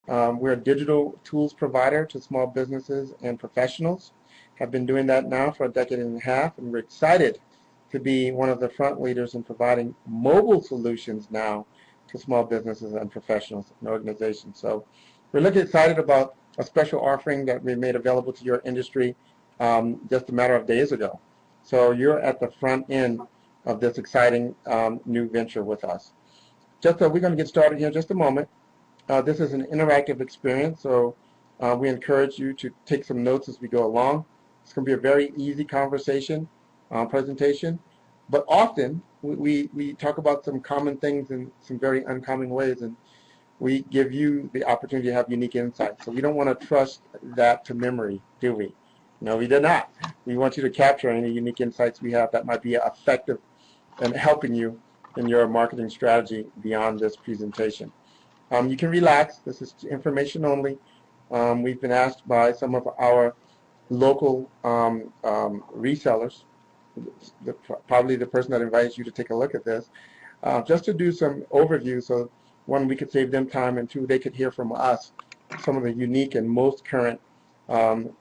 We're a digital tools provider to small businesses and professionals. Have been doing that now for a decade and a half, and we're excited to be one of the front leaders in providing mobile solutions now to small businesses and professionals and organizations. So we're looking excited about a special offering that we made available to your industry just a matter of days ago. So you're at the front end of this exciting new venture with us. We're going to get started here in just a moment. This is an interactive experience, so we encourage you to take some notes as we go along. It's going to be a very easy conversation, presentation, but often we talk about some common things in some very uncommon ways, and we give you the opportunity to have unique insights. So we don't want to trust that to memory, do we? No, we do not. We want you to capture any unique insights we have that might be effective in helping you in your marketing strategy beyond this presentation. You can relax. This is information only. We've been asked by some of our local resellers, probably the person that invites you to take a look at this, just to do some overview, so one, we could save them time, and two, they could hear from us some of the unique and most current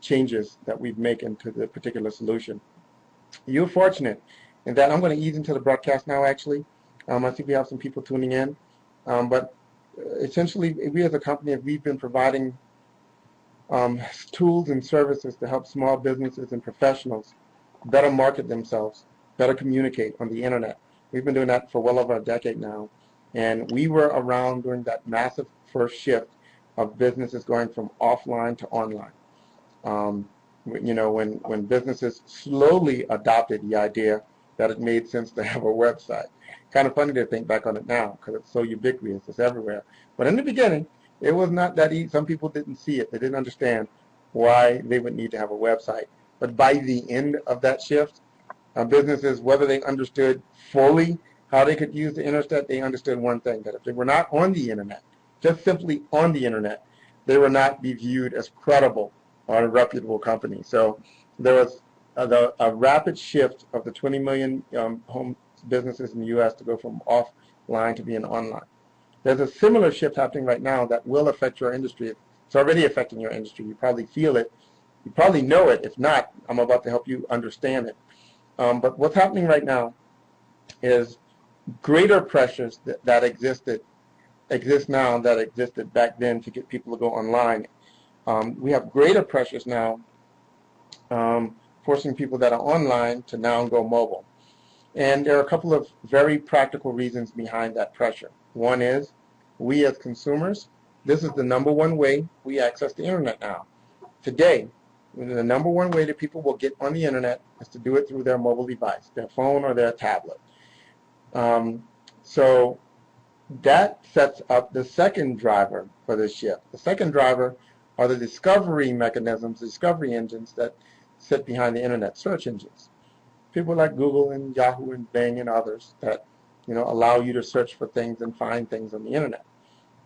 changes that we've made into the particular solution. You're fortunate in that I'm going to ease into the broadcast now, actually. I think we have some people tuning in, but essentially, we as a company, we've been providing tools and services to help small businesses and professionals better market themselves, better communicate on the internet. We've been doing that for well over a decade now, and we were around during that massive first shift of businesses going from offline to online. You know, when businesses slowly adopted the idea that it made sense to have a website. Kind of funny to think back on it now because it's so ubiquitous, it's everywhere. But in the beginning, it was not that easy. Some people didn't see it. They didn't understand why they would need to have a website. But by the end of that shift, businesses, whether they understood fully how they could use the internet, they understood one thing, that if they were not on the internet, just simply on the internet, they would not be viewed as credible or a reputable company. So there was a rapid shift of the 20 million home businesses in the U.S. to go from offline to being online. There's a similar shift happening right now that will affect your industry. It's already affecting your industry. You probably feel it. You probably know it. If not, I'm about to help you understand it. But what's happening right now is greater pressures that exist now that existed back then to get people to go online. We have greater pressures now forcing people that are online to now go mobile. And there are a couple of very practical reasons behind that pressure. One is, we as consumers, this is the number one way we access the internet now. Today, the number one way that people will get on the internet is to do it through their mobile device, their phone or their tablet. So that sets up the second driver for this shift. The second driver are the discovery mechanisms, discovery engines that sit behind the internet, search engines. People like Google and Yahoo and Bing and others that, you know, allow you to search for things and find things on the internet.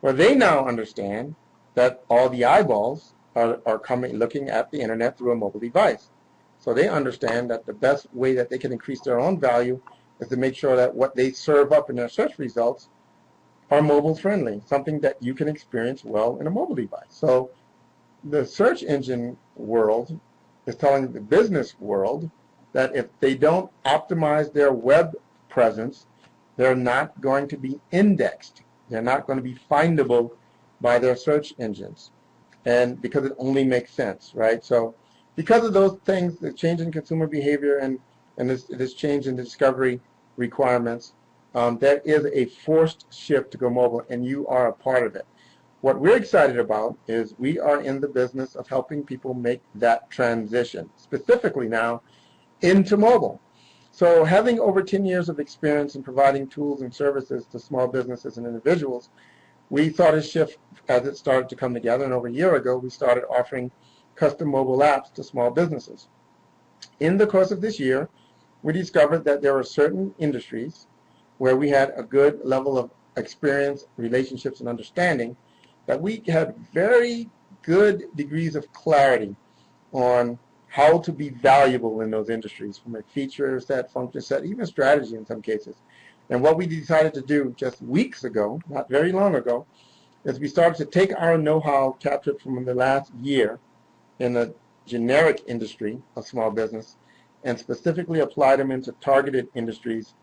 Well, they now understand that all the eyeballs are coming, looking at the internet through a mobile device. So they understand that the best way that they can increase their own value is to make sure that what they serve up in their search results are mobile friendly, something that you can experience well in a mobile device. So the search engine world is telling the business world that if they don't optimize their web presence, they're not going to be indexed. They're not going to be findable by their search engines. And because it only makes sense, right? So because of those things, the change in consumer behavior and this change in discovery requirements, there is a forced shift to go mobile, and you are a part of it. What we're excited about is we are in the business of helping people make that transition, specifically now into mobile. So having over 10 years of experience in providing tools and services to small businesses and individuals, we saw this shift as it started to come together, and over a year ago we started offering custom mobile apps to small businesses. In the course of this year, we discovered that there were certain industries where we had a good level of experience, relationships, and understanding, that we had very good degrees of clarity on how to be valuable in those industries from a feature set, function set, even strategy in some cases. And what we decided to do just weeks ago, not very long ago, is we started to take our know-how captured from the last year in the generic industry of small business and specifically apply them into targeted industries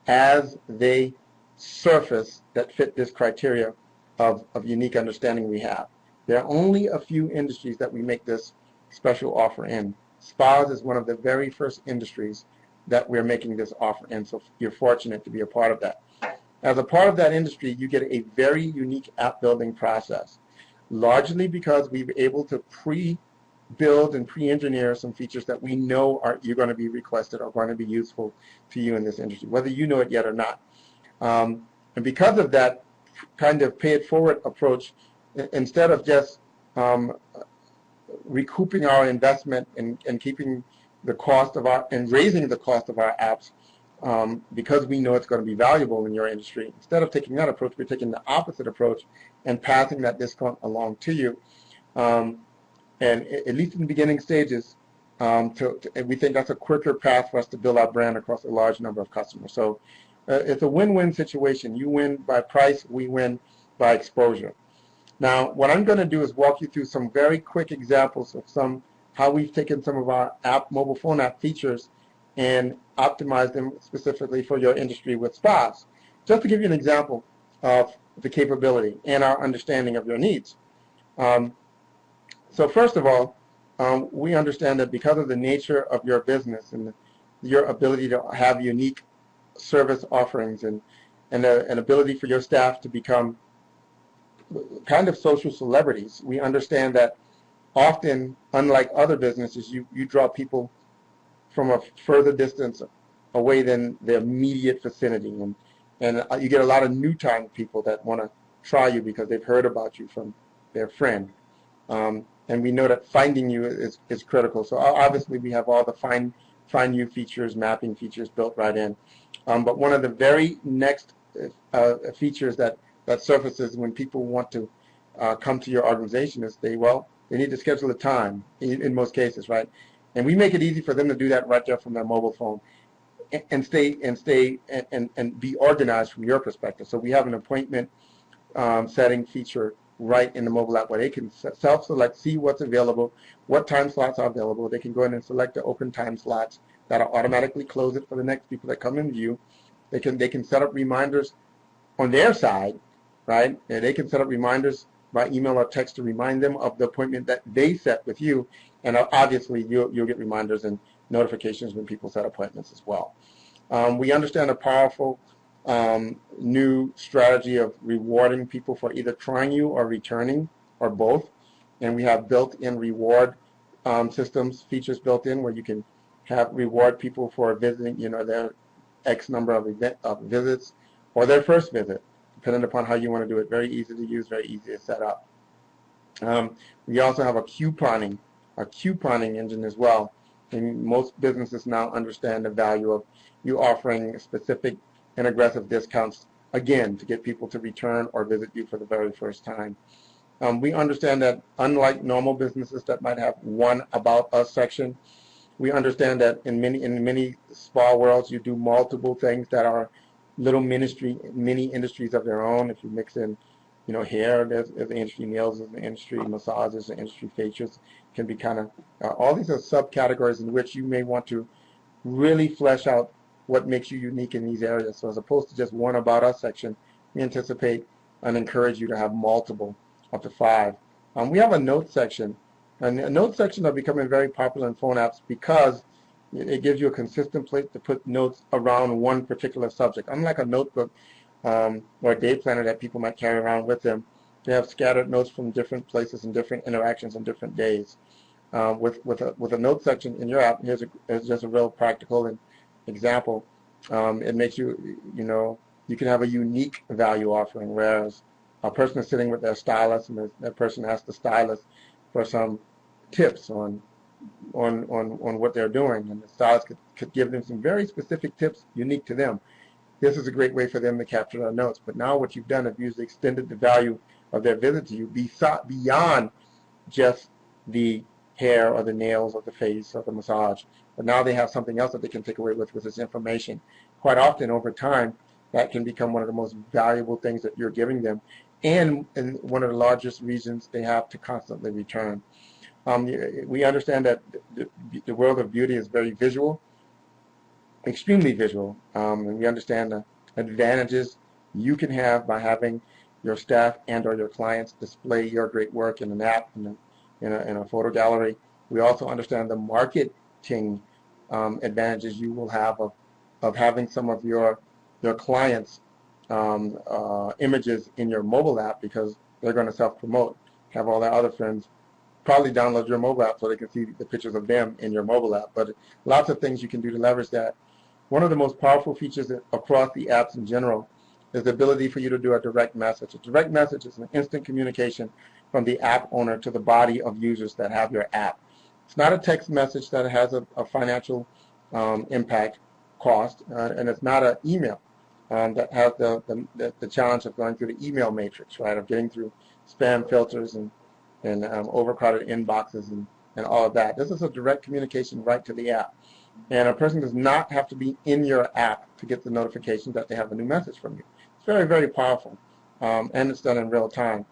as they surface that fit this criteria of unique understanding we have. There are only a few industries that we make this special offer in. Spas is one of the very first industries that we're making this offer in, so you're fortunate to be a part of that. As a part of that industry, you get a very unique app building process, largely because we've been able to pre-build and pre-engineer some features that we know you're going to be requested or going to be useful to you in this industry, whether you know it yet or not. And because of that kind of pay-it-forward approach, instead of just recouping our investment and keeping the cost of and raising the cost of our apps, because we know it's going to be valuable in your industry, instead of taking that approach, we're taking the opposite approach and passing that discount along to you. And at least in the beginning stages, we think that's a quicker path for us to build our brand across a large number of customers. So it's a win-win situation. You win by price, we win by exposure. Now, what I'm going to do is walk you through some very quick examples of how we've taken some of our mobile phone app features and optimized them specifically for your industry with spas. Just to give you an example of the capability and our understanding of your needs. So first of all, we understand that because of the nature of your business and your ability to have unique service offerings and an ability for your staff to become kind of social celebrities, we understand that often, unlike other businesses, you draw people from a further distance away than the immediate vicinity, and you get a lot of new time people that want to try you because they've heard about you from their friend. And we know that finding you is critical. So obviously we have all the find you features, mapping features built right in. But one of the very next features that surfaces when people want to come to your organization is they need to schedule a time in most cases, right? And we make it easy for them to do that right there from their mobile phone and be organized from your perspective. So we have an appointment setting feature right in the mobile app where they can self-select, see what's available, what time slots are available. They can go in and select the open time slots that'll automatically close it for the next people that come in view. They can set up reminders on their side, right? And they can set up reminders by email or text to remind them of the appointment that they set with you. And obviously, you'll get reminders and notifications when people set appointments as well. We understand a powerful new strategy of rewarding people for either trying you or returning or both. And we have built-in reward systems, features built in where you can reward people for visiting, their X number of visits or their first visit, depending upon how you want to do it. Very easy to use, very easy to set up. We also have a couponing engine as well. And most businesses now understand the value of you offering specific and aggressive discounts, again, to get people to return or visit you for the very first time. We understand that unlike normal businesses that might have one About Us section, we understand that in many spa worlds you do multiple things that are little mini industries of their own. If you mix in, hair, there's an industry, nails is an industry, massage is an industry, facials can be kind of, all these are subcategories in which you may want to really flesh out what makes you unique in these areas. So as opposed to just one About Us section, we anticipate and encourage you to have multiple, up to 5. We have a notes section, and a notes section are becoming very popular in phone apps because it gives you a consistent place to put notes around one particular subject. Unlike a notebook or a day planner that people might carry around with them, they have scattered notes from different places and different interactions on different days. With a note section in your app, here's just a real practical example. It makes you can have a unique value offering, whereas a person is sitting with their stylist and that person asks the stylist for some tips on what they're doing, and the stylist could give them some very specific tips unique to them. This is a great way for them to capture their notes. But now what you've done is you've extended the value of their visit to you beyond just the hair or the nails or the face or the massage. But now they have something else that they can take away with this information. Quite often over time, that can become one of the most valuable things that you're giving them. and in one of the largest reasons they have to constantly return. We understand that the world of beauty is very visual, extremely visual, and we understand the advantages you can have by having your staff and or your clients display your great work in an app, in a photo gallery. We also understand the marketing advantages you will have of having some of your clients' images in your mobile app, because they're going to self-promote, have all their other friends probably download your mobile app so they can see the pictures of them in your mobile app. But lots of things you can do to leverage that. One of the most powerful features across the apps in general is the ability for you to do a direct message. A direct message is an instant communication from the app owner to the body of users that have your app. It's not a text message that has a financial impact cost, and it's not an email that has the challenge of going through the email matrix, right, of getting through spam filters and overcrowded inboxes and all of that. This is a direct communication right to the app. And a person does not have to be in your app to get the notification that they have a new message from you. It's very, very powerful, and it's done in real time.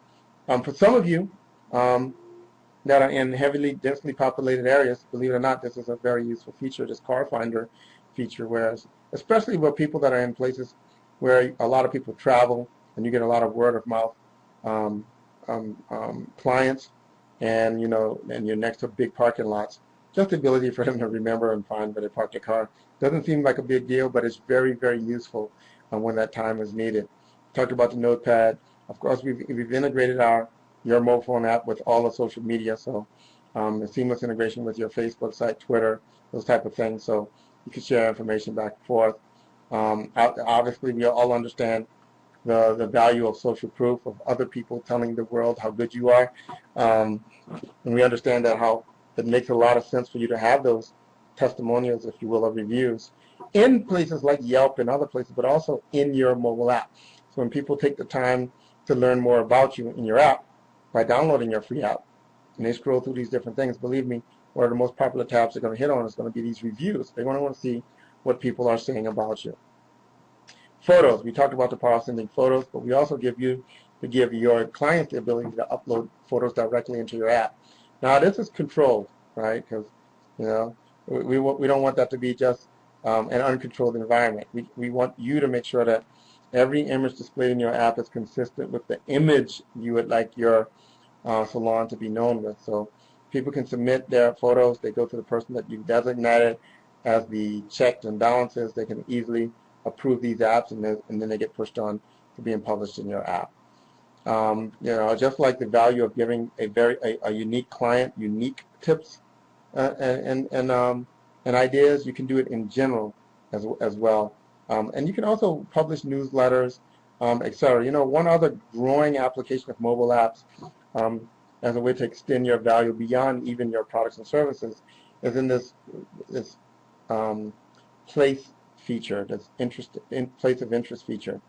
For some of you that are in heavily, densely populated areas, believe it or not, this is a very useful feature, this car finder feature, whereas especially with people that are in places where a lot of people travel and you get a lot of word of mouth clients, and and you're next to big parking lots, just the ability for them to remember and find where they parked their car doesn't seem like a big deal, but it's very, very useful when that time is needed. Talked about the notepad. Of course, we've integrated your mobile phone app with all the social media, so the seamless integration with your Facebook site, Twitter, those type of things, so you can share information back and forth. Obviously, we all understand the value of social proof, of other people telling the world how good you are, and we understand that how it makes a lot of sense for you to have those testimonials, if you will, or reviews in places like Yelp and other places, but also in your mobile app. So when people take the time to learn more about you in your app by downloading your free app, and they scroll through these different things, believe me, one of the most popular tabs they're going to hit on is going to be these reviews. They're going to want to see what people are saying about you. Photos. We talked about the power of sending photos, but we also give your clients the ability to upload photos directly into your app. Now, this is controlled, right? Because we don't want that to be just an uncontrolled environment. We want you to make sure that every image displayed in your app is consistent with the image you would like your salon to be known with. So people can submit their photos. They go to the person that you've designated as the checks and balances. They can easily approve these apps, and then they get pushed on to being published in your app. Just like the value of giving a unique client unique tips and ideas, you can do it in general as well. And you can also publish newsletters, etc. One other growing application of mobile apps as a way to extend your value beyond even your products and services is in this place feature, this place of interest feature.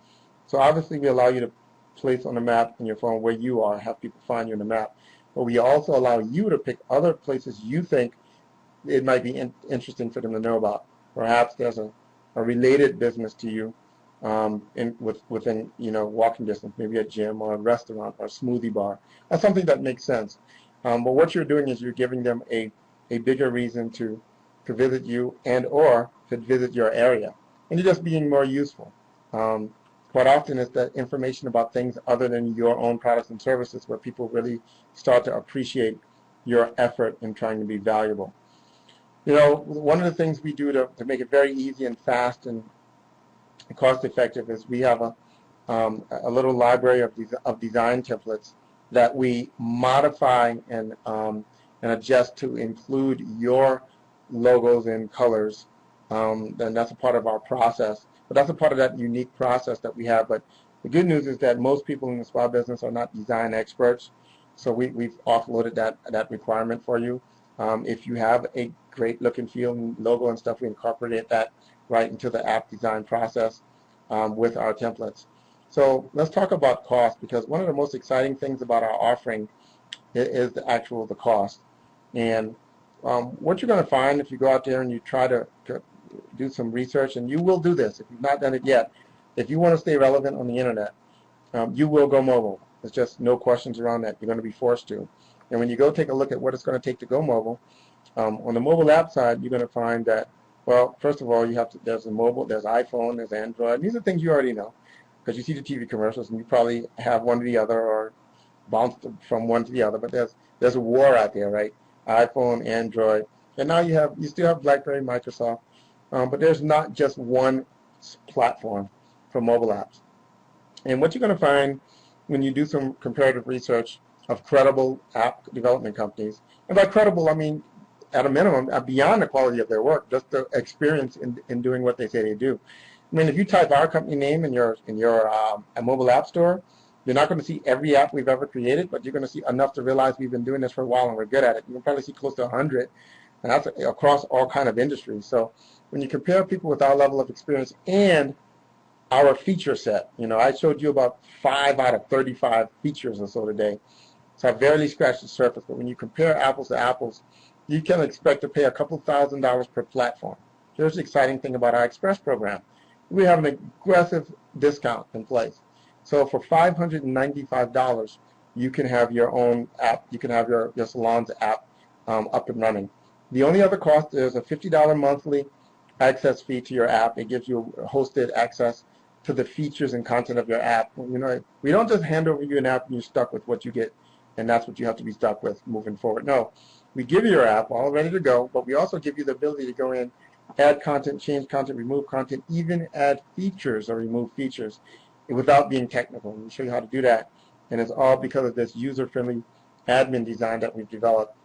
So obviously we allow you to place on the map in your phone where you are, have people find you on the map, but we also allow you to pick other places you think it might be interesting for them to know about. Perhaps there's a related business to you within walking distance, maybe a gym or a restaurant or a smoothie bar, or something that makes sense. But what you're doing is you're giving them a bigger reason to visit you and or to visit your area, and you're just being more useful. Quite often it's that information about things other than your own products and services where people really start to appreciate your effort in trying to be valuable. One of the things we do to make it very easy and fast and cost effective is we have a little library of design templates that we modify and adjust to include your logos and colors. And that's a part of our process. But that's a part of that unique process that we have. But the good news is that most people in the spa business are not design experts, so we've offloaded that requirement for you. If you have a great look and feel and logo and stuff, we incorporate that right into the app design process with our templates. So let's talk about cost, because one of the most exciting things about our offering is the cost. And what you're going to find if you go out there and you try to do some research, and you will do this if you've not done it yet, if you want to stay relevant on the internet, you will go mobile. There's just no questions around that. You're going to be forced to. And when you go take a look at what it's going to take to go mobile, on the mobile app side, you're going to find that, well, first of all, there's a mobile, there's iPhone, there's Android. These are things you already know because you see the TV commercials and you probably have one or the other or bounced from one to the other. But there's a war out there, right? iPhone, Android, and now you still have BlackBerry, Microsoft, but there's not just one platform for mobile apps. And what you're going to find when you do some comparative research of credible app development companies, and by credible I mean at a minimum beyond the quality of their work, just the experience in doing what they say they do. I mean, if you type our company name in your mobile app store, you're not going to see every app we've ever created, but you're going to see enough to realize we've been doing this for a while and we're good at it. You can probably see close to 100, and that's across all kind of industries. So when you compare people with our level of experience and our feature set, I showed you about 5 out of 35 features or so today. So I barely scratched the surface, but when you compare apples to apples, you can expect to pay a couple $1,000s per platform. Here's the exciting thing about our Express program. We have an aggressive discount in place. So for $595, you can have your own app. You can have your Salons app up and running. The only other cost is a $50 monthly access fee to your app. It gives you hosted access to the features and content of your app. We don't just hand over you an app and you're stuck with what you get, and that's what you have to be stuck with moving forward. No, we give you your app all ready to go, but we also give you the ability to go in, add content, change content, remove content, even add features or remove features without being technical. We'll show you how to do that, and it's all because of this user-friendly admin design that we've developed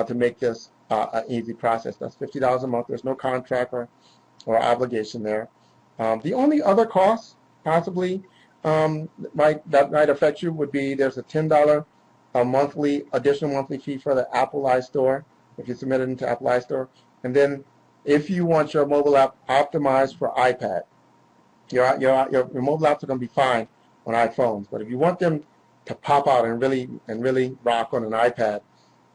to make this an easy process. That's $50 a month. There's no contract or obligation there. The only other cost possibly that might affect you would be there's a $10 additional monthly fee for the Apple iStore if you submit it into Apple iStore. And then if you want your mobile app optimized for iPad, your mobile apps are going to be fine on iPhones. But if you want them to pop out and really rock on an iPad,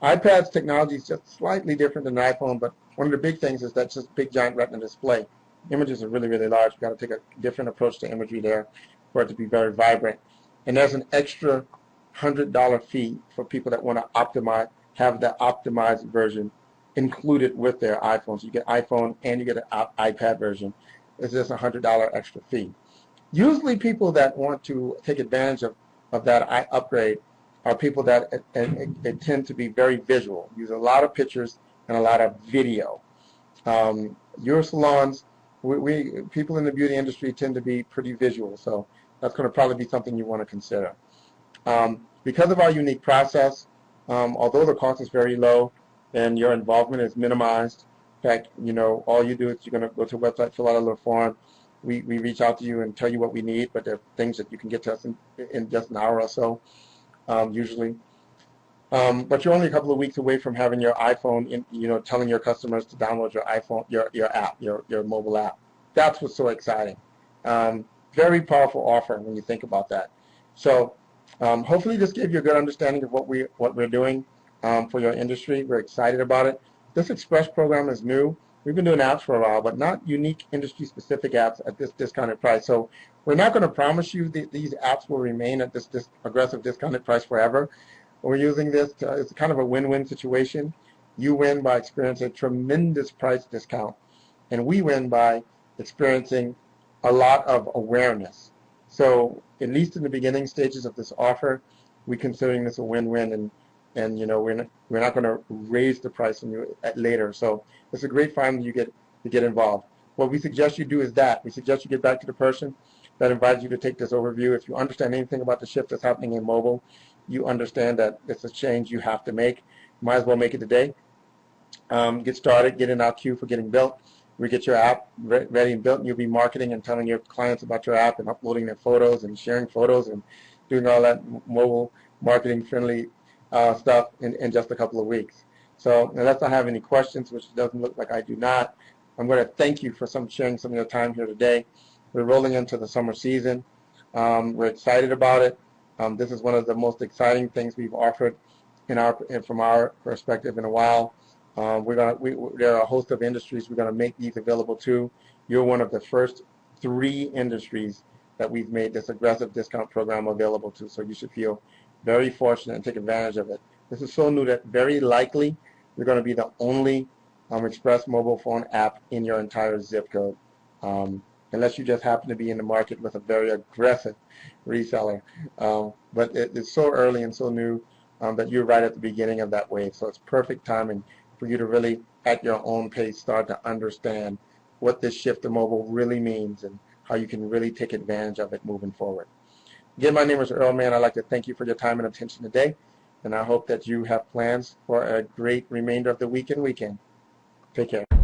iPad's technology is just slightly different than an iPhone, but one of the big things is that just big giant retina display. Images are really, really large. You've got to take a different approach to imagery there for it to be very vibrant. And there's an extra $100 fee for people that want to have the optimized version included with their iPhone. So you get iPhone and you get an iPad version. It's just a $100 extra fee. Usually people that want to take advantage of that upgrade are people that tend to be very visual, use a lot of pictures and a lot of video. Your salons, people in the beauty industry tend to be pretty visual, so that's going to probably be something you want to consider. Because of our unique process, although the cost is very low and your involvement is minimized, in fact, all you do is you're going to go to a website, fill out a little form. We reach out to you and tell you what we need, but there are things that you can get to us in just an hour or so, usually. But you're only a couple of weeks away from having your iPhone, telling your customers to download your iPhone, your app, your mobile app. That's what's so exciting. Very powerful offer when you think about that. So hopefully this gave you a good understanding of what we're doing for your industry. We're excited about it. This Express program is new. We've been doing apps for a while, but not unique industry-specific apps at this discounted price. So we're not going to promise you these apps will remain at this aggressive discounted price forever. We're using this it's kind of a win-win situation. You win by experiencing a tremendous price discount, and we win by experiencing a lot of awareness. So at least in the beginning stages of this offer, we're considering this a win-win, and we're not going to raise the price on you later. So it's a great time you get involved. What we suggest you do is that we suggest you get back to the person that invited you to take this overview. If you understand anything about the shift that's happening in mobile, you understand that it's a change you have to make. Might as well make it today. Get started, get in our queue for getting built. We get your app ready and built, and you'll be marketing and telling your clients about your app and uploading their photos and sharing photos and doing all that mobile marketing friendly stuff in just a couple of weeks. So unless I have any questions, which doesn't look like I do not, I'm going to thank you for sharing some of your time here today. We're rolling into the summer season. We're excited about it. This is one of the most exciting things we've offered from our perspective in a while. There are a host of industries we're going to make these available to. You're one of the first 3 industries that we've made this aggressive discount program available to, so you should feel very fortunate and take advantage of it. This is so new that very likely you're going to be the only Express mobile phone app in your entire zip code, unless you just happen to be in the market with a very aggressive reseller. But it's so early and so new that you're right at the beginning of that wave. So it's perfect timing for you to really, at your own pace, start to understand what this shift to mobile really means and how you can really take advantage of it moving forward. Again, my name is Earl Mann. I'd like to thank you for your time and attention today, and I hope that you have plans for a great remainder of the week and weekend. Take care.